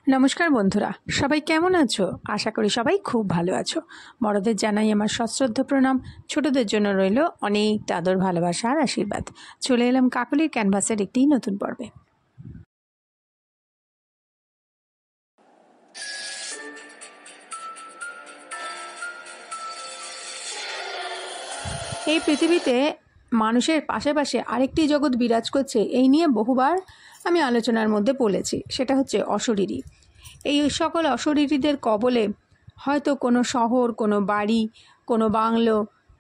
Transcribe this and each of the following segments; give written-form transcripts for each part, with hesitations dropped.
নমস্কার বন্ধুরা, সবাই কেমন আছো? আশা করি সবাই খুব ভালো আছো। বড়দের জানাই আমার সশ্রদ্ধ প্রণাম, ছোটদের জন্য রইল অনেক আদর, ভালোবাসা আর আশীর্বাদ। চলে এলাম কাকলির ক্যানভাসের একটি নতুন পর্বে। এই পৃথিবীতে মানুষের পাশাপাশি আরেকটি জগৎ বিরাজ করছে, এই নিয়ে বহুবার আমি আলোচনার মধ্যে বলেছি। সেটা হচ্ছে অশরীরী। এই সকল অশরীরীদের কবলে হয়তো কোনো শহর, কোনো বাড়ি, কোনো বাংলো,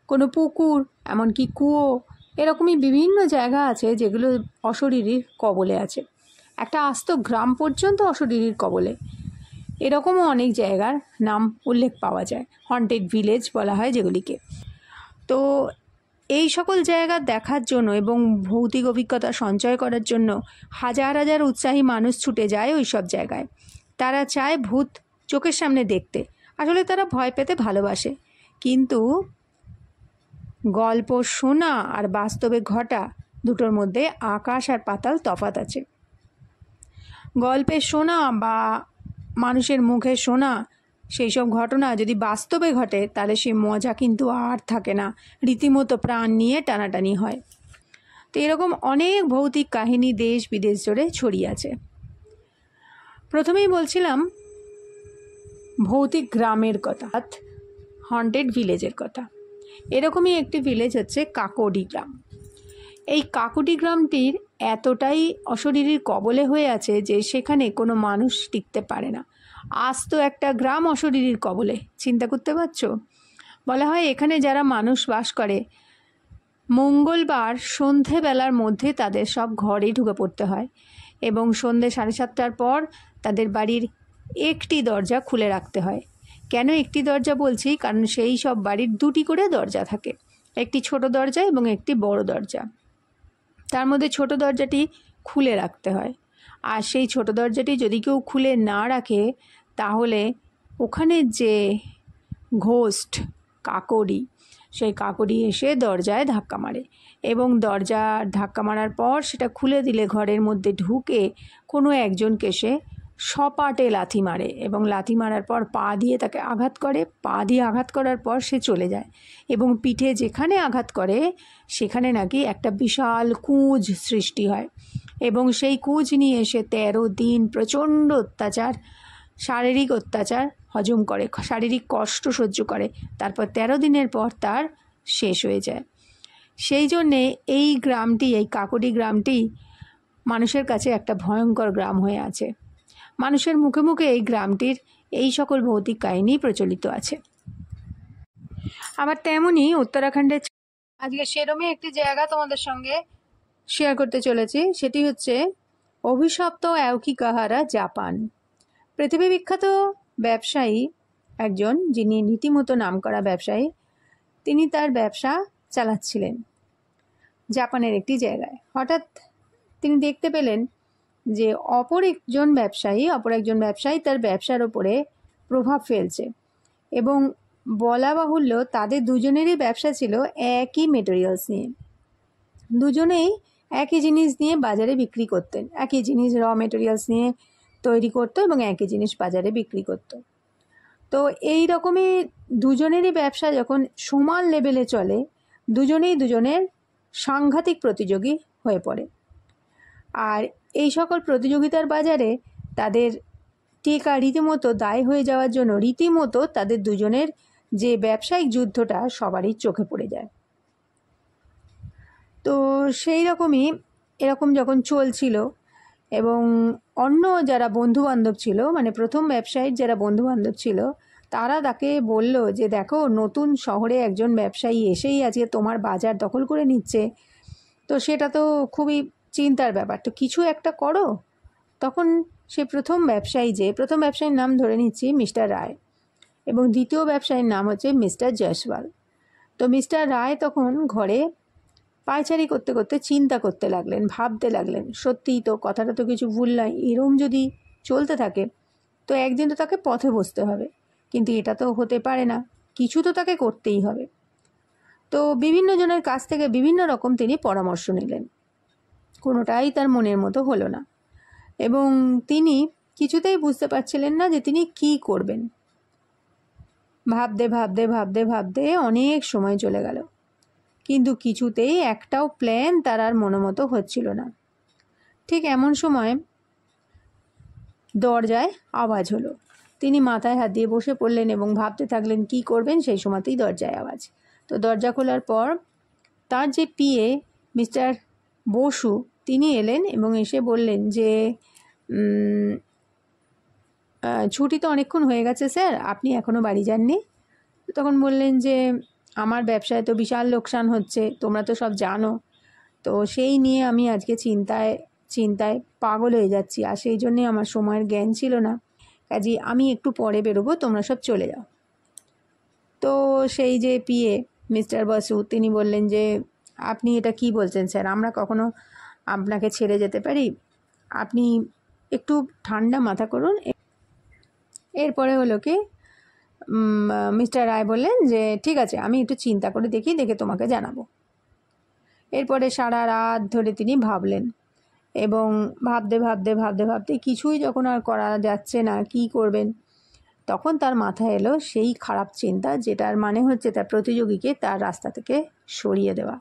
কোনো পুকুর, এমনকি কুয়ো, এরকমই বিভিন্ন জায়গা আছে যেগুলো অশরীরীর কবলে আছে। একটা আস্ত গ্রাম পর্যন্ত অশরীরীর কবলে। এরকমও অনেক জায়গার নাম উল্লেখ পাওয়া যায়, হন্টেড ভিলেজ বলা হয় যেগুলিকে। তো এই সকল জায়গা দেখার জন্য এবং ভৌতিক অভিজ্ঞতা সঞ্চয় করার জন্য হাজার হাজার উৎসাহী মানুষ ছুটে যায় ওই সব জায়গায়। তারা চায় ভূত চোখের সামনে দেখতে। আসলে তারা ভয় পেতে ভালোবাসে, কিন্তু গল্প শোনা আর বাস্তবে ঘটা দুটোর মধ্যে আকাশ আর পাতাল তফাৎ আছে। গল্পে শোনা বা মানুষের মুখে শোনা সেই সব ঘটনা যদি বাস্তবে ঘটে তাহলে সেই মজা কিন্তু আর থাকে না, রীতিমতো প্রাণ নিয়ে টানাটানি হয়। তো এরকম অনেক ভৌতিক কাহিনী দেশ বিদেশ জুড়ে ছড়িয়ে আছে। প্রথমেই বলছিলাম ভৌতিক গ্রামের কথা, হন্টেড ভিলেজের কথা। এরকমই একটি ভিলেজ হচ্ছে কাকডি গ্রাম। এই কাকডি গ্রামটির এতটাই অশরীরীর কবলে হয়ে আছে যে সেখানে কোনো মানুষ টিকতে পারে না। আজ তো একটা গ্রাম অশরীরীর কবলে, চিন্তা করতে পারছো? বলা হয় এখানে যারা মানুষ বাস করে মঙ্গলবার সন্ধেবেলার মধ্যে তাদের সব ঘরে ঢুকে পড়তে হয় এবং সন্ধে 7:30টার পর তাদের বাড়ির একটি দরজা খুলে রাখতে হয়। কেন একটি দরজা বলছি? কারণ সেই সব বাড়ির দুটি করে দরজা থাকে, একটি ছোট দরজা এবং একটি বড় দরজা। তার মধ্যে ছোট দরজাটি খুলে রাখতে হয়। আর সেই ছোট দরজাটি যদি কেউ খুলে না রাখে তাহলে ওখানে যে ঘোস্ট কাকড়ি, সেই কাকড়ি এসে দরজায় ধাক্কা মারে এবং দরজা ধাক্কা মারার পর সেটা খুলে দিলে ঘরের মধ্যে ঢুকে কোনো একজনকে সে সপাটে লাথি মারে এবং লাথি মারার পর পা দিয়ে তাকে আঘাত করে। পা দিয়ে আঘাত করার পর সে চলে যায় এবং পিঠে যেখানে আঘাত করে সেখানে নাকি একটা বিশাল কুঁজ সৃষ্টি হয় এবং সেই কুঁজ নিয়ে সে 13 দিন প্রচণ্ড অত্যাচার, শারীরিক অত্যাচার হজম করে, শারীরিক কষ্ট সহ্য করে। তারপর 13 দিনের পর তার শেষ হয়ে যায়। সেই জন্যে এই গ্রামটি, এই কাকডি গ্রামটি মানুষের কাছে একটা ভয়ঙ্কর গ্রাম হয়ে আছে। মানুষের মুখে মুখে এই গ্রামটির এই সকল ভৌতিক কাহিনী প্রচলিত আছে। আবার তেমনই উত্তরাখণ্ডের আজকে সেরমই একটি জায়গা তোমাদের সঙ্গে শেয়ার করতে চলেছি। সেটি হচ্ছে অভিশপ্ত আওকিগাহারা, জাপান। পৃথিবী বিখ্যাত ব্যবসায়ী একজন, যিনি রীতিমতো নামকরা ব্যবসায়ী, তিনি তার ব্যবসা চালাচ্ছিলেন জাপানের একটি জায়গায়। হঠাৎ তিনি দেখতে পেলেন যে অপর একজন ব্যবসায়ী তার ব্যবসার ওপরে প্রভাব ফেলছে এবং বলা বাহুল্য তাদের দুজনেরই ব্যবসা ছিল একই মেটেরিয়ালস নিয়ে। দুজনেই একই জিনিস নিয়ে বাজারে বিক্রি করতেন, একই জিনিস র মেটেরিয়ালস নিয়ে তৈরি করতো এবং একই জিনিস বাজারে বিক্রি করতো। তো এই রকমই দুজনেরই ব্যবসা যখন সমান লেভেলে চলে, দুজনেই দুজনের সাংঘাতিক প্রতিযোগী হয়ে পড়ে। আর এই সকল প্রতিযোগিতার বাজারে তাদের টেকা রীতিমতো দায় হয়ে যাওয়ার জন্য রীতিমতো তাদের দুজনের যে ব্যবসায়িক যুদ্ধটা সবারই চোখে পড়ে যায়। তো সেই রকমই এরকম যখন চলছিল এবং অন্য যারা বন্ধুবান্ধব ছিল, মানে প্রথম ব্যবসায়ীর যারা বন্ধুবান্ধব ছিল, তারা তাকে বলল যে দেখো, নতুন শহরে একজন ব্যবসায়ী এসেই আজকে তোমার বাজার দখল করে নিচ্ছে, তো সেটা তো খুবই চিন্তার ব্যাপার, তো কিছু একটা করো। তখন সে প্রথম ব্যবসায়ীর নাম ধরে নিচ্ছি মিস্টার রায় এবং দ্বিতীয় ব্যবসায়ীর নাম হচ্ছে মিস্টার জয়সওয়াল। তো মিস্টার রায় তখন ঘরে পায়চারি করতে করতে চিন্তা করতে লাগলেন, ভাবতে লাগলেন, সত্যিই তো কথাটা তো কিছু ভুল নয়, এরম যদি চলতে থাকে তো একদিন তো তাকে পথে বসতে হবে, কিন্তু এটা তো হতে পারে না, কিছু তো তাকে করতেই হবে। তো বিভিন্ন জনের কাছ থেকে বিভিন্ন রকম তিনি পরামর্শ নিলেন, কোনোটাই তার মনের মতো হলো না এবং তিনি কিছুতেই বুঝতে পারছিলেন না যে তিনি কী করবেন। ভাবতে ভাবতে ভাবতে ভাবতে অনেক সময় চলে গেল, কিন্তু কিছুতেই একটাও প্ল্যান তার আর মনোমতো হচ্ছিল না। ঠিক এমন সময় দরজায় আওয়াজ হলো। তিনি মাথায় হাত দিয়ে বসে পড়লেন এবং ভাবতে থাকলেন কী করবেন। সেই সময়তেই দরজায় আওয়াজ। তো দরজা খোলার পর তার যে পিএ মিস্টার বসু তিনি এলেন এবং এসে বললেন যে ছুটি তো অনেকক্ষণ হয়ে গেছে স্যার, আপনি এখনও বাড়ি যাননি। তখন বললেন যে আমার ব্যবসায় তো বিশাল লোকসান হচ্ছে, তোমরা তো সব জানো, তো সেই নিয়ে আমি আজকে চিন্তায় পাগল হয়ে যাচ্ছি, আর সেই জন্যে আমার সময়ের জ্ঞান ছিল না, কাজে আমি একটু পরে বেরোবো, তোমরা সব চলে যাও। তো সেই যে পিএ মিস্টার বসু তিনি বললেন যে আপনি এটা কি বলছেন স্যার, আমরা কখনো আপনাকে ছেড়ে যেতে পারি, আপনি একটু ঠান্ডা মাথা করুন। এরপরে হলো কি মিস্টার রায় বললেন যে ঠিক আছে, আমি একটু চিন্তা করে দেখে তোমাকে জানাবো। এরপরে সারা রাত ধরে তিনি ভাবলেন এবং ভাবতে ভাবতে ভাবতে ভাবতে কিছুই যখন আর করা যাচ্ছে না, কি করবেন, তখন তার মাথায় এলো সেই খারাপ চিন্তা, যেটার মানে হচ্ছে তার প্রতিযোগীকে তার রাস্তা থেকে সরিয়ে দেওয়া,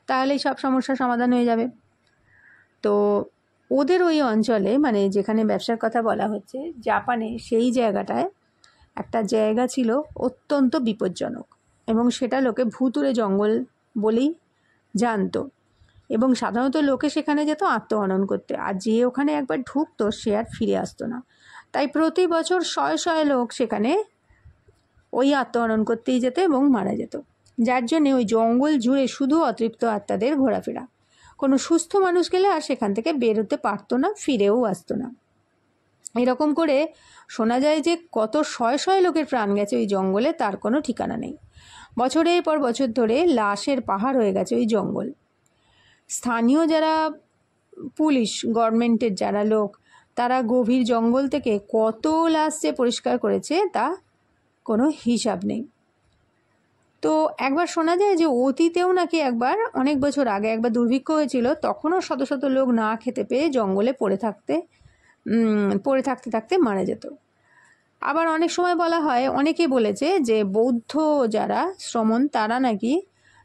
তাহলেই সব সমস্যার সমাধান হয়ে যাবে। তো ওদের ওই অঞ্চলে, মানে যেখানে ব্যবসার কথা বলা হচ্ছে জাপানে, সেই জায়গাটায় একটা জায়গা ছিল অত্যন্ত বিপজ্জনক এবং সেটা লোকে ভুতুড়ে জঙ্গল বলেই জানতো এবং সাধারণত লোকে সেখানে যেত আত্মহনন করতে, আর যে ওখানে একবার ঢুকতো সে আর ফিরে আসতো না। তাই প্রতি বছর শয়ে শয়ে লোক সেখানে ওই আত্মহনন করতেই যেত এবং মারা যেত, যার জন্যে ওই জঙ্গল জুড়ে শুধু অতৃপ্ত আত্মাদের ঘোরাফেরা। কোনো সুস্থ মানুষ গেলে আর সেখান থেকে বেরোতে পারতো না, ফিরেও আসতো না। এরকম করে শোনা যায় যে কত শয়ে শয়ে লোকের প্রাণ গেছে ওই জঙ্গলে, তার কোনো ঠিকানা নেই। বছরের পর বছর ধরে লাশের পাহাড় হয়ে গেছে ওই জঙ্গল। স্থানীয় যারা পুলিশ, গভর্নমেন্টের যারা লোক, তারা গভীর জঙ্গল থেকে কত লাশ যে পরিষ্কার করেছে তা কোনো হিসাব নেই। তো একবার শোনা যায় যে অতীতেও নাকি একবার, অনেক বছর আগে একবার দুর্ভিক্ষ হয়েছিল, তখনও শত শত লোক না খেতে পেয়ে জঙ্গলে পড়ে থাকতে থাকতে মারা যেত। আবার অনেক সময় বলা হয়, অনেকে বলেছে যে বৌদ্ধ যারা শ্রমণ তারা নাকি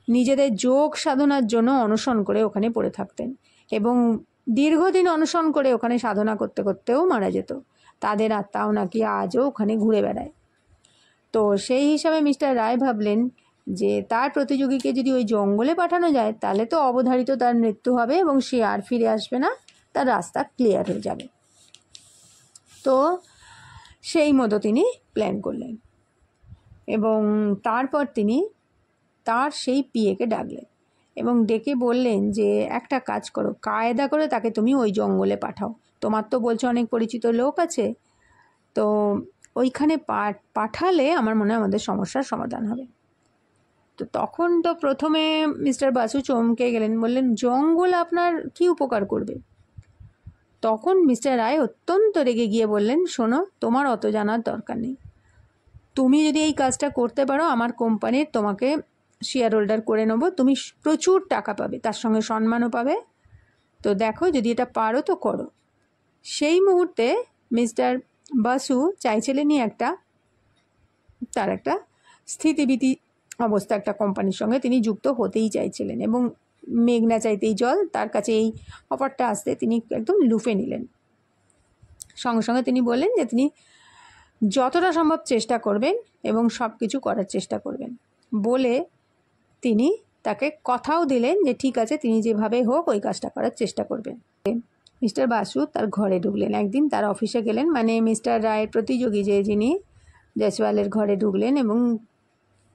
নিজেদের যোগ সাধনার জন্য অনশন করে ওখানে পড়ে থাকতেন এবং দীর্ঘদিন অনশন করে ওখানে সাধনা করতে করতেও মারা যেত। তাদের আত্মাও নাকি আজও ওখানে ঘুরে বেড়ায়। তো সেই হিসাবে মিস্টার রায় ভাবলেন যে তার প্রতিযোগীকে যদি ওই জঙ্গলে পাঠানো যায় তাহলে তো অবধারিত তার মৃত্যু হবে এবং সে আর ফিরে আসবে না, তার রাস্তা ক্লিয়ার হয়ে যাবে। তো সেই মতো তিনি প্ল্যান করলেন এবং তারপর তিনি তার সেই পিএকে ডাকলেন এবং ডেকে বললেন যে একটা কাজ করো, কায়দা করে তাকে তুমি ওই জঙ্গলে পাঠাও, তোমার তো বলছো অনেক পরিচিত লোক আছে, তো ওইখানে পাঠালে আমার মনে হয় আমাদের সমস্যার সমাধান হবে। তো তখন তো প্রথমে মিস্টার বাসু চমকে গেলেন, বললেন জঙ্গল আপনার কি উপকার করবে? তখন মিস্টার রায় অত্যন্ত রেগে গিয়ে বললেন, শোনো, তোমার অত জানার দরকার নেই, তুমি যদি এই কাজটা করতে পারো আমার কোম্পানির তোমাকে শেয়ার হোল্ডার করে নেবো, তুমি প্রচুর টাকা পাবে, তার সঙ্গে সম্মানও পাবে, তো দেখো যদি এটা পারো তো করো। সেই মুহূর্তে মিস্টার বাসু চাইছিলেনই তার একটা স্থিতিবিতি অবস্থা, একটা কোম্পানির সঙ্গে তিনি যুক্ত হতেই চাইছিলেন এবং মেঘনা চাইতেই জল, তার কাছে এই অফারটা আসতে তিনি একদম লুফে নিলেন। সঙ্গে সঙ্গে তিনি বললেন যে তিনি যতটা সম্ভব চেষ্টা করবেন এবং সব কিছু করার চেষ্টা করবেন বলে তিনি তাকে কথাও দিলেন যে ঠিক আছে, তিনি যেভাবে হোক ওই কাজটা করার চেষ্টা করবেন। মিস্টার বাসু তার ঘরে ঢুকলেন, একদিন তার অফিসে গেলেন, মানে মিস্টার রায়ের প্রতিযোগী যিনি জয়সওয়ালের ঘরে ঢুকলেন এবং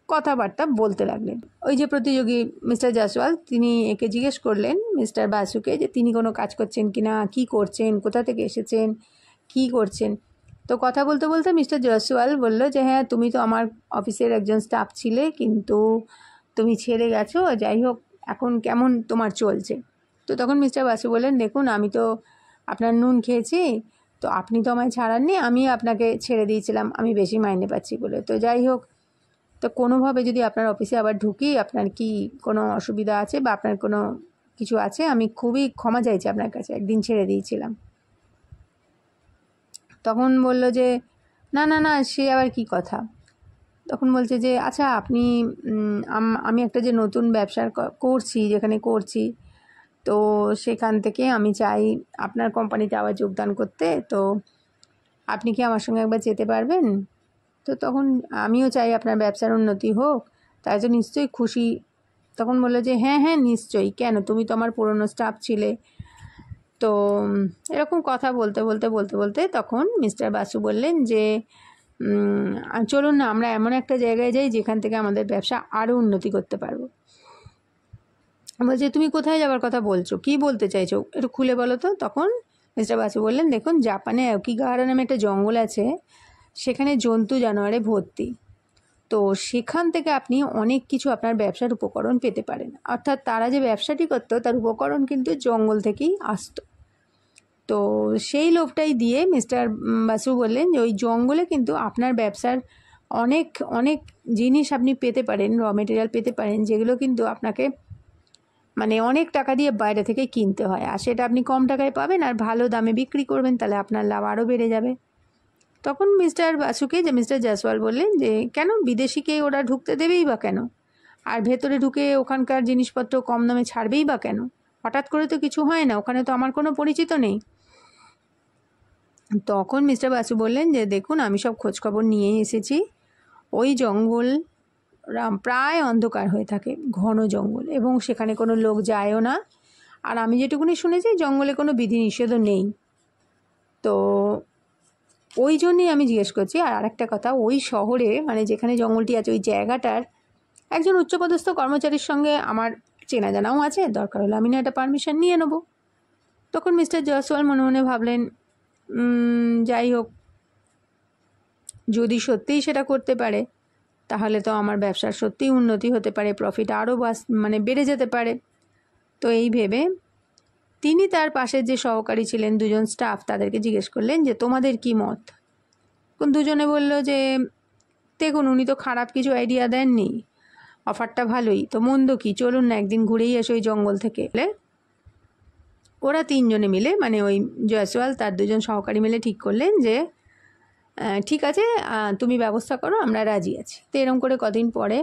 কথাবার্তা বলতে লাগলেন। ওই যে প্রতিযোগী মিস্টার জয়সওয়াল, তিনি একে জিজ্ঞেস করলেন মিস্টার বাসুকে যে তিনি কোনো কাজ করছেন কি না, কী করছেন, কোথা থেকে এসেছেন, কী করছেন। তো কথা বলতে বলতে মিস্টার জয়সওয়াল বলল যে হ্যাঁ, তুমি তো আমার অফিসের একজন স্টাফ ছিলে, কিন্তু তুমি ছেড়ে গেছো, যাই হোক এখন কেমন তোমার চলছে? তো তখন মিস্টার বাসু বললেন, দেখুন আমি তো আপনার নুন খেয়েছি, তো আপনি তো আমায় ছাড়াননি, আমি আপনাকে ছেড়ে দিয়েছিলাম আমি বেশি মাইনে পাচ্ছি বলে, তো যাই হোক, তো কোনোভাবে যদি আপনার অফিসে আবার ঢুকি, আপনার কি কোনো অসুবিধা আছে বা আপনার কোনো কিছু আছে, আমি খুবই ক্ষমা চাইছি আপনার কাছে, একদিন ছেড়ে দিয়েছিলাম। তখন বলল যে না না না, সে আবার কি কথা। তখন বলছে যে আচ্ছা আপনি আমি একটা যে নতুন ব্যবসা করছি, যেখানে করছি, তো সেখান থেকে আমি চাই আপনার কোম্পানিতে আবার যোগদান করতে, তো আপনি কি আমার সঙ্গে একবার যেতে পারবেন? তো তখন আমিও চাই আপনার ব্যবসার উন্নতি হোক, তাই তো নিশ্চয়ই খুশি। তখন বললো যে হ্যাঁ হ্যাঁ নিশ্চয়ই, কেন, তুমি তো আমার পুরনো স্টাফ ছিলে। তো এরকম কথা বলতে বলতে বলতে বলতে তখন মিস্টার বাসু বললেন যে চলুন না, আমরা এমন একটা জায়গায় যাই যেখান থেকে আমাদের ব্যবসা আরও উন্নতি করতে পারবো। বলছে তুমি কোথায় যাওয়ার কথা বলছো, কি বলতে চাইছো, একটু খুলে বলো তো। তখন মিস্টার বাসু বললেন দেখুন, জাপানে আওকিগাহারা নামে একটা জঙ্গল আছে, সেখানে জন্তু জানোয়ারে ভর্তি। তো সেখান থেকে আপনি অনেক কিছু আপনার ব্যবসার উপকরণ পেতে পারেন। অর্থাৎ তারা যে ব্যবসাটি করতো তার উপকরণ কিন্তু জঙ্গল থেকেই আসতো। তো সেই লোভটাই দিয়ে মিস্টার বাসু বললেন যে ওই জঙ্গলে কিন্তু আপনার ব্যবসার অনেক অনেক জিনিস আপনি পেতে পারেন, র মেটেরিয়াল পেতে পারেন, যেগুলো কিন্তু আপনাকে মানে অনেক টাকা দিয়ে বাইরে থেকে কিনতে হয়, আর সেটা আপনি কম টাকায় পাবেন আর ভালো দামে বিক্রি করবেন, তাহলে আপনার লাভ আরও বেড়ে যাবে। তখন মিস্টার বাসুকে যে মিস্টার জয়সওয়াল বললেন যে কেন, বিদেশিকে ওরা ঢুকতে দেবেই বা কেন, আর ভেতরে ঢুকে ওখানকার জিনিসপত্র কম দামে ছাড়বেই বা কেন, হঠাৎ করে তো কিছু হয় না, ওখানে তো আমার কোনো পরিচিত নেই। তখন মিস্টার বাসু বললেন যে দেখুন, আমি সব খোঁজখবর নিয়ে এসেছি, ওই জঙ্গল প্রায় অন্ধকার হয়ে থাকে, ঘন জঙ্গল, এবং সেখানে কোনো লোক যায়ও না, আর আমি যেটুকুনি শুনেছি জঙ্গলে কোনো বিধিনিষেধও নেই। তো ওই জন্যই আমি জিজ্ঞেস করছি। আর আরেকটা কথা, ওই শহরে মানে যেখানে জঙ্গলটি আছে ওই জায়গাটার একজন উচ্চপদস্থ কর্মচারীর সঙ্গে আমার চেনা জানাও আছে, দরকার হলে আমি না একটা পারমিশন নিয়ে নেব। তখন মিস্টার জয়সওয়াল মনে মনে ভাবলেন যাই হোক, যদি সত্যিই সেটা করতে পারে তাহলে তো আমার ব্যবসার সত্যিই উন্নতি হতে পারে, প্রফিট আরও মানে বেড়ে যেতে পারে। তো এই ভেবে তিনি তার পাশে যে সহকারী ছিলেন, দুজন স্টাফ, তাদেরকে জিজ্ঞেস করলেন যে তোমাদের কি মত। দুজনে বলল যে দেখুন, উনি তো খারাপ কিছু আইডিয়া দেননি, অফারটা ভালোই, তো মন্দ কি, চলুন না একদিন ঘুরেই আসো ওই জঙ্গল থেকে। ওরা তিনজনে মিলে মানে ওই জয়সওয়াল তার দুজন সহকারী মিলে ঠিক করলেন যে ঠিক আছে, তুমি ব্যবস্থা করো, আমরা রাজি আছি। তো এরকম করে কদিন পরে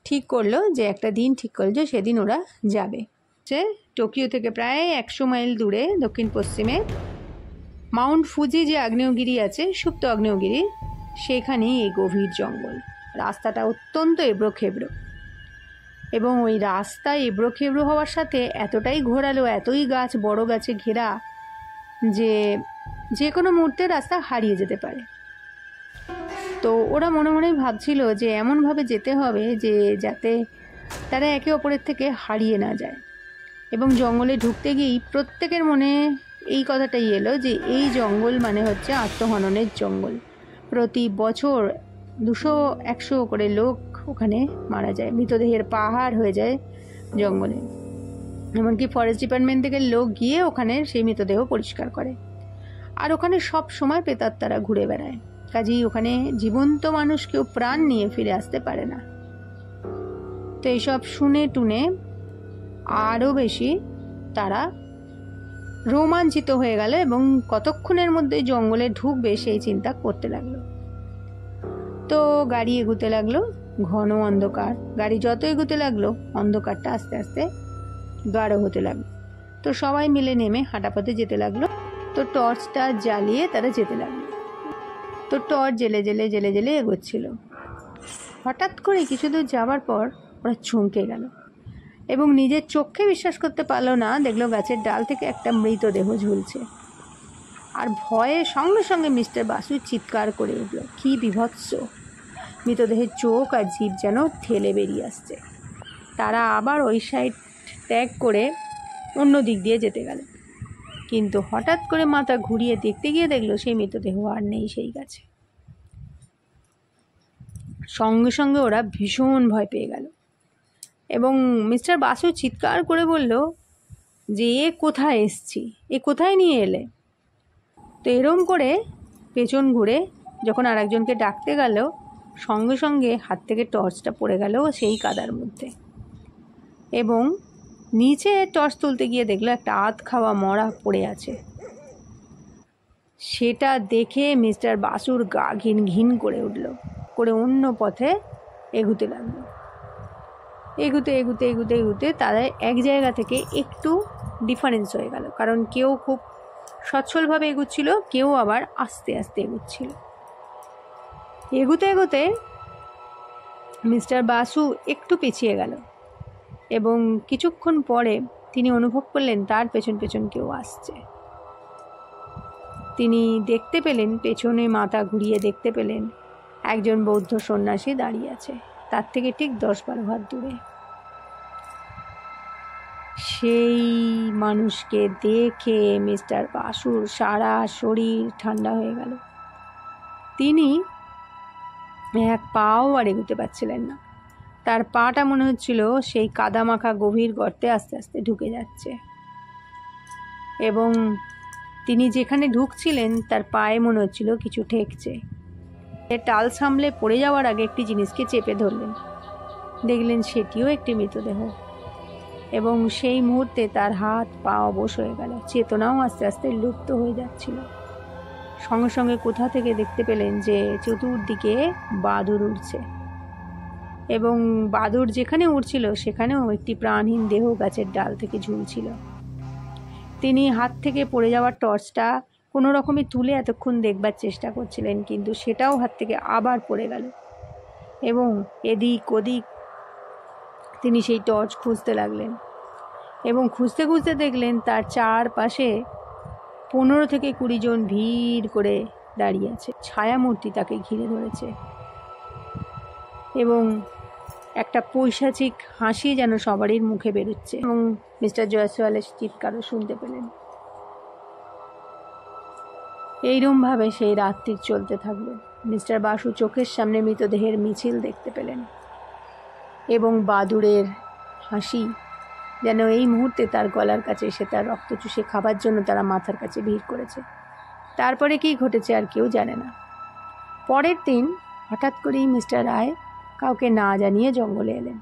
ঠিক করলো যে একটা দিন ঠিক করলো যে সেদিন ওরা যাবে। সে টোকিও থেকে প্রায় 100 মাইল দূরে দক্ষিণ পশ্চিমে মাউন্ট ফুজি যে আগ্নেয়গিরি আছে, সুপ্ত আগ্নেয়গিরি, সেখানেই এই গভীর জঙ্গল। রাস্তাটা অত্যন্ত এবড়োখেবড়ো, এবং ওই রাস্তা এবড়োখেবড়ো হওয়ার সাথে এতটাই ঘোরালো, এতই গাছ, বড় গাছে ঘেরা, যে কোনো মুহূর্তে রাস্তা হারিয়ে যেতে পারে। তো ওরা মনে মনেই ভাবছিল যে এমনভাবে যেতে হবে যে যাতে তারা একে অপরের থেকে হারিয়ে না যায়। এবং জঙ্গলে ঢুকতে গিয়েই প্রত্যেকের মনে এই কথাটাই এলো যে এই জঙ্গল মানে হচ্ছে আত্মহননের জঙ্গল। প্রতি বছর 200-100 করে লোক ওখানে মারা যায়, মৃতদেহের পাহাড় হয়ে যায় জঙ্গলে। এমনকি ফরেস্ট ডিপার্টমেন্ট থেকে লোক গিয়ে ওখানে সেই মৃতদেহ পরিষ্কার করে, আর ওখানে সব সময় প্রেতাত্মারা ঘুরে বেড়ায়, কাজেই ওখানে জীবন্ত মানুষ কেউ প্রাণ নিয়ে ফিরে আসতে পারে না। তো এইসব শুনে টুনে আরও বেশি তারা রোমাঞ্চিত হয়ে গেল এবং কতক্ষণের মধ্যে জঙ্গলে ঢুকবে সেই চিন্তা করতে লাগলো। তো গাড়ি এগুতে লাগলো, ঘন অন্ধকার, গাড়ি যত এগুতে লাগলো অন্ধকারটা আস্তে আস্তে গাঢ় হতে লাগলো। তো সবাই মিলে নেমে হাঁটাপথে যেতে লাগলো। তো টর্চটা জ্বালিয়ে তারা যেতে লাগলো। তো টর্চ জেলে জেলে জেলে জেলে এগোচ্ছিল। হঠাৎ করে কিছু দূর যাওয়ার পর ওরা চমকে গেল এবং নিজের চোখে বিশ্বাস করতে পারলো না, দেখলো গাছের ডাল থেকে একটা মৃতদেহ ঝুলছে। আর ভয়ে সঙ্গে সঙ্গে মিস্টার বাসু চিৎকার করে উঠল, কী বিভৎস! মৃতদেহের চোখ আর জিভ যেন ঠেলে বেরিয়ে আসছে। তারা আবার ওই সাইড ত্যাগ করে অন্য দিক দিয়ে যেতে গেল, কিন্তু হঠাৎ করে মাথা ঘুরিয়ে দেখতে গিয়ে দেখলো সেই মৃতদেহ আর নেই সেই গাছে। সঙ্গে সঙ্গে ওরা ভীষণ ভয় পেয়ে গেল এবং মিস্টার বাসু চিৎকার করে বলল যে এ কোথায় এসছি, এ কোথায় নিয়ে এলে? তো এরম করে পেছন ঘুরে যখন আরেকজনকে ডাকতে গেল, সঙ্গে সঙ্গে হাত থেকে টর্চটা পড়ে গেল সেই কাদার মধ্যে, এবং নিচে টর্চ তুলতে গিয়ে দেখলো একটা আধ খাওয়া মরা পড়ে আছে। সেটা দেখে মিস্টার বাসুর গা ঘিন ঘিন করে উঠল, করে অন্য পথে এগুতে লাগলো। এগুতে এগুতে এগুতে এগুতে তাদের এক জায়গা থেকে একটু ডিফারেন্স হয়ে গেল, কারণ কেউ খুব সচ্ছলভাবে এগুচ্ছিল, কেউ আবার আস্তে আস্তে এগুচ্ছিল। এগুতে এগুতে মিস্টার বাসু একটু পিছিয়ে গেল এবং কিছুক্ষণ পরে তিনি অনুভব করলেন তার পেছন পেছন কেউ আসছে। তিনি দেখতে পেলেন, পেছনে মাথা ঘুরিয়ে দেখতে পেলেন একজন বৌদ্ধ সন্ন্যাসী দাঁড়িয়ে আছে, তার থেকে ঠিক 10-12 হাত দূরে। সেই মানুষকে দেখে মিস্টার বাসুর সারা শরীর ঠান্ডা হয়ে গেল। তিনি এক পাও আর এগুতে পারছিলেন না। তার পাটা মনে হচ্ছিল সেই কাদামাখা গভীর গর্তে আস্তে আস্তে ঢুকে যাচ্ছে, এবং তিনি যেখানে ঢুকছিলেন তার পায়ে মনে হচ্ছিল কিছু ঠেকছে। টাল সামলে পড়ে যাওয়ার আগে একটি জিনিসকে চেপে ধরলেন, দেখলেন সেটিও একটি মৃতদেহ, এবং সেই মুহূর্তে তার হাত পা অবশ হয়ে গেল, চেতনাও আস্তে আস্তে লুপ্ত হয়ে যাচ্ছিল। সঙ্গে সঙ্গে কোথা থেকে দেখতে পেলেন যে চতুর্দিকে বাদুড় উড়ছে, এবং বাদুড় যেখানে উড়ছিল সেখানেও একটি প্রাণহীন দেহ গাছের ডাল থেকে ঝুলছিল। তিনি হাত থেকে পড়ে যাওয়ার টর্চটা কোনো রকমে তুলে এতক্ষণ দেখবার চেষ্টা করছিলেন, কিন্তু সেটাও হাত থেকে আবার পড়ে গেল, এবং এদিক ওদিক তিনি সেই টর্চ খুঁজতে লাগলেন, এবং খুঁজতে খুঁজতে দেখলেন তার চারপাশে 15 থেকে 20 জন ভিড় করে দাঁড়িয়ে আছে। ছায়ামূর্তি তাকে ঘিরে ধরেছে, এবং একটা পৈশাচিক হাসি যেন সবারই মুখে বেরোচ্ছে, এবং মিস্টার জয়সওয়ালের চিৎকারও শুনতে পেলেন। এইরকমভাবে সেই রাত্রি চলতে থাকলো। মিস্টার বাসু চোখের সামনে মৃতদেহের মিছিল দেখতে পেলেন, এবং বাদুড়ের হাসি যেন এই মুহূর্তে তার গলার কাছে এসে তার রক্ত চুষে খাবার জন্য তারা মাথার কাছে ভিড় করেছে। তারপরে কি ঘটেছে আর কেউ জানে না। পরের দিন হঠাৎ করেই মিস্টার রায় কাউকে না জানিয়ে জঙ্গলে এলেন,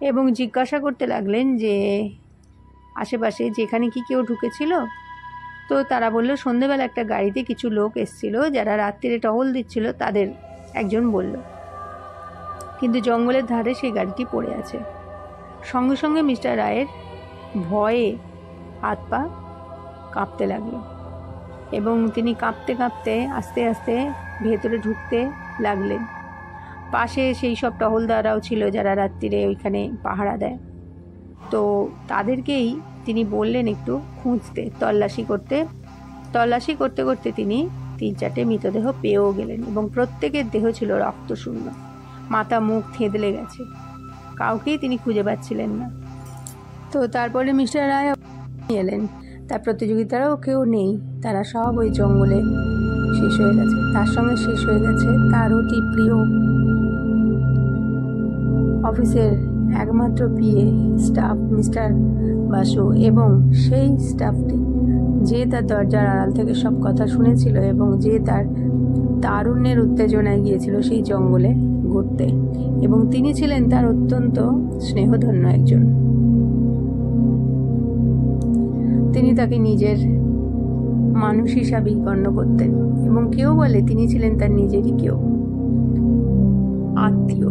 এবং জিজ্ঞাসা করতে লাগলেন যে আশেপাশে যেখানে কি কেউ ঢুকেছিল। তো তারা বলল সন্ধেবেলা একটা গাড়িতে কিছু লোক এসেছিল যারা রাত্রিরে টহল দিচ্ছিল, তাদের একজন বলল, কিন্তু জঙ্গলের ধারে সেই গাড়িটি পড়ে আছে। সঙ্গে সঙ্গে মিস্টার রায়ের ভয়ে হাত পা কাঁপতে লাগলো, এবং তিনি কাঁপতে কাঁপতে আস্তে আস্তে ভেতরে ঢুকতে লাগলেন। পাশে সেই সব টহলদাররাও ছিল যারা রাত্রিরে ওইখানে পাহারা দেয়। তো তাদেরকেই তিনি বললেন একটু খুঁজতে, তল্লাশি করতে করতে তিনি 3-4টে মৃতদেহ পেয়েও গেলেন, এবং প্রত্যেকের দেহ ছিল রক্তশূন্য, মাথা মুখ থেঁতলে গেছে, কাউকেই তিনি খুঁজে পাচ্ছিলেন না। তো তারপরে মিস্টার রায় এলেন, তার প্রতিযোগিতারাও কেউ নেই, তারা সব ওই জঙ্গলে শেষ হয়ে গেছে। তার সঙ্গে শেষ হয়ে গেছে তার অতি প্রিয় অফিসের একমাত্র পিএ স্টাফ মিস্টার বাসু, এবং সেই স্টাফটি যে তার দরজার আড়াল থেকে সব কথা শুনেছিল, এবং যে তার তারুণ্যের উত্তেজনায় গিয়েছিল সেই জঙ্গলে ঘুরতে, এবং তিনি ছিলেন তার অত্যন্ত স্নেহধন্য একজন। তিনি তাকে নিজের মানুষ হিসাবেই গণ্য করতেন, এবং কেউ বলে তিনি ছিলেন তার নিজেরই কেউ আত্মীয়।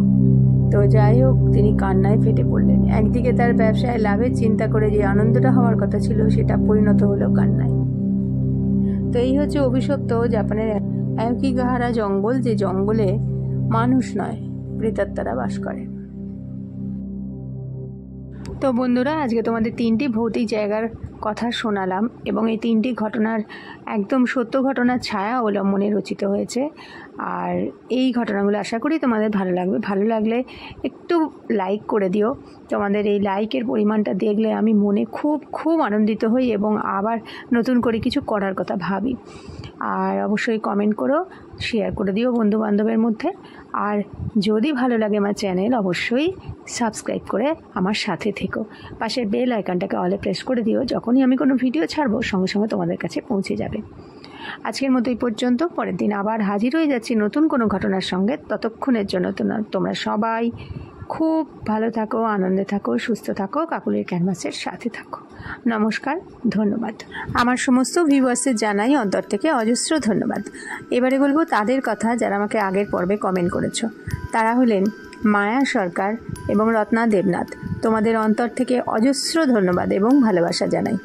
তো যাই হোক, তিনি কান্নায় ফেটে পড়লেন। একদিকে তার ব্যবসায় লাভের চিন্তা করে যে আনন্দটা হওয়ার কথা ছিল সেটা পরিণত হলো কান্নায়। তো এই হচ্ছে অভিশপ্ত জাপানের আয়ুকিগাহারা জঙ্গল, যে জঙ্গলে মানুষ নয় প্রেতাত্মারা বাস করে। তো বন্ধুরা, আজকে তোমাদের 3টি ভৌতিক জায়গার কথা শোনালাম, এবং এই 3টি ঘটনার একদম সত্য ঘটনার ছায়া অবলম্বনে রচিত হয়েছে। আর এই ঘটনাগুলো আশা করি তোমাদের ভালো লাগবে। ভালো লাগলে একটু লাইক করে দিও। তোমাদের এই লাইকের পরিমাণটা দেখলে আমি মনে খুব খুব আনন্দিত হই, এবং আবার নতুন করে কিছু করার কথা ভাবি। আর অবশ্যই কমেন্ট করো, শেয়ার করে দিও বন্ধুবান্ধবের মধ্যে। আর যদি ভালো লাগে আমার চ্যানেল, অবশ্যই সাবস্ক্রাইব করে আমার সাথে থেকো। পাশের বেল আইকনটাকে অলে প্রেস করে দিও, যখনই আমি কোনো ভিডিও ছাড়বো সঙ্গে সঙ্গে তোমাদের কাছে পৌঁছে যাবে। আজকের মতো এই পর্যন্ত। পরের দিন আবার হাজির হয়ে যাচ্ছি নতুন কোনো ঘটনার সঙ্গে। ততক্ষণের জন্য তোমরা সবাই খুব ভালো থাকো, আনন্দে থাকো, সুস্থ থাকো, কাকুলির ক্যানভাসের সাথে থাকো। নমস্কার, ধন্যবাদ। আমার সমস্ত ভিউয়ার্সের জানাই অন্তর থেকে অজস্র ধন্যবাদ। এবারে বলবো তাদের কথা যারা আমাকে আগের পর্বে কমেন্ট করেছো। তারা হলেন মায়া সরকার এবং রত্না দেবনাথ। তোমাদের অন্তর থেকে অজস্র ধন্যবাদ এবং ভালোবাসা জানাই।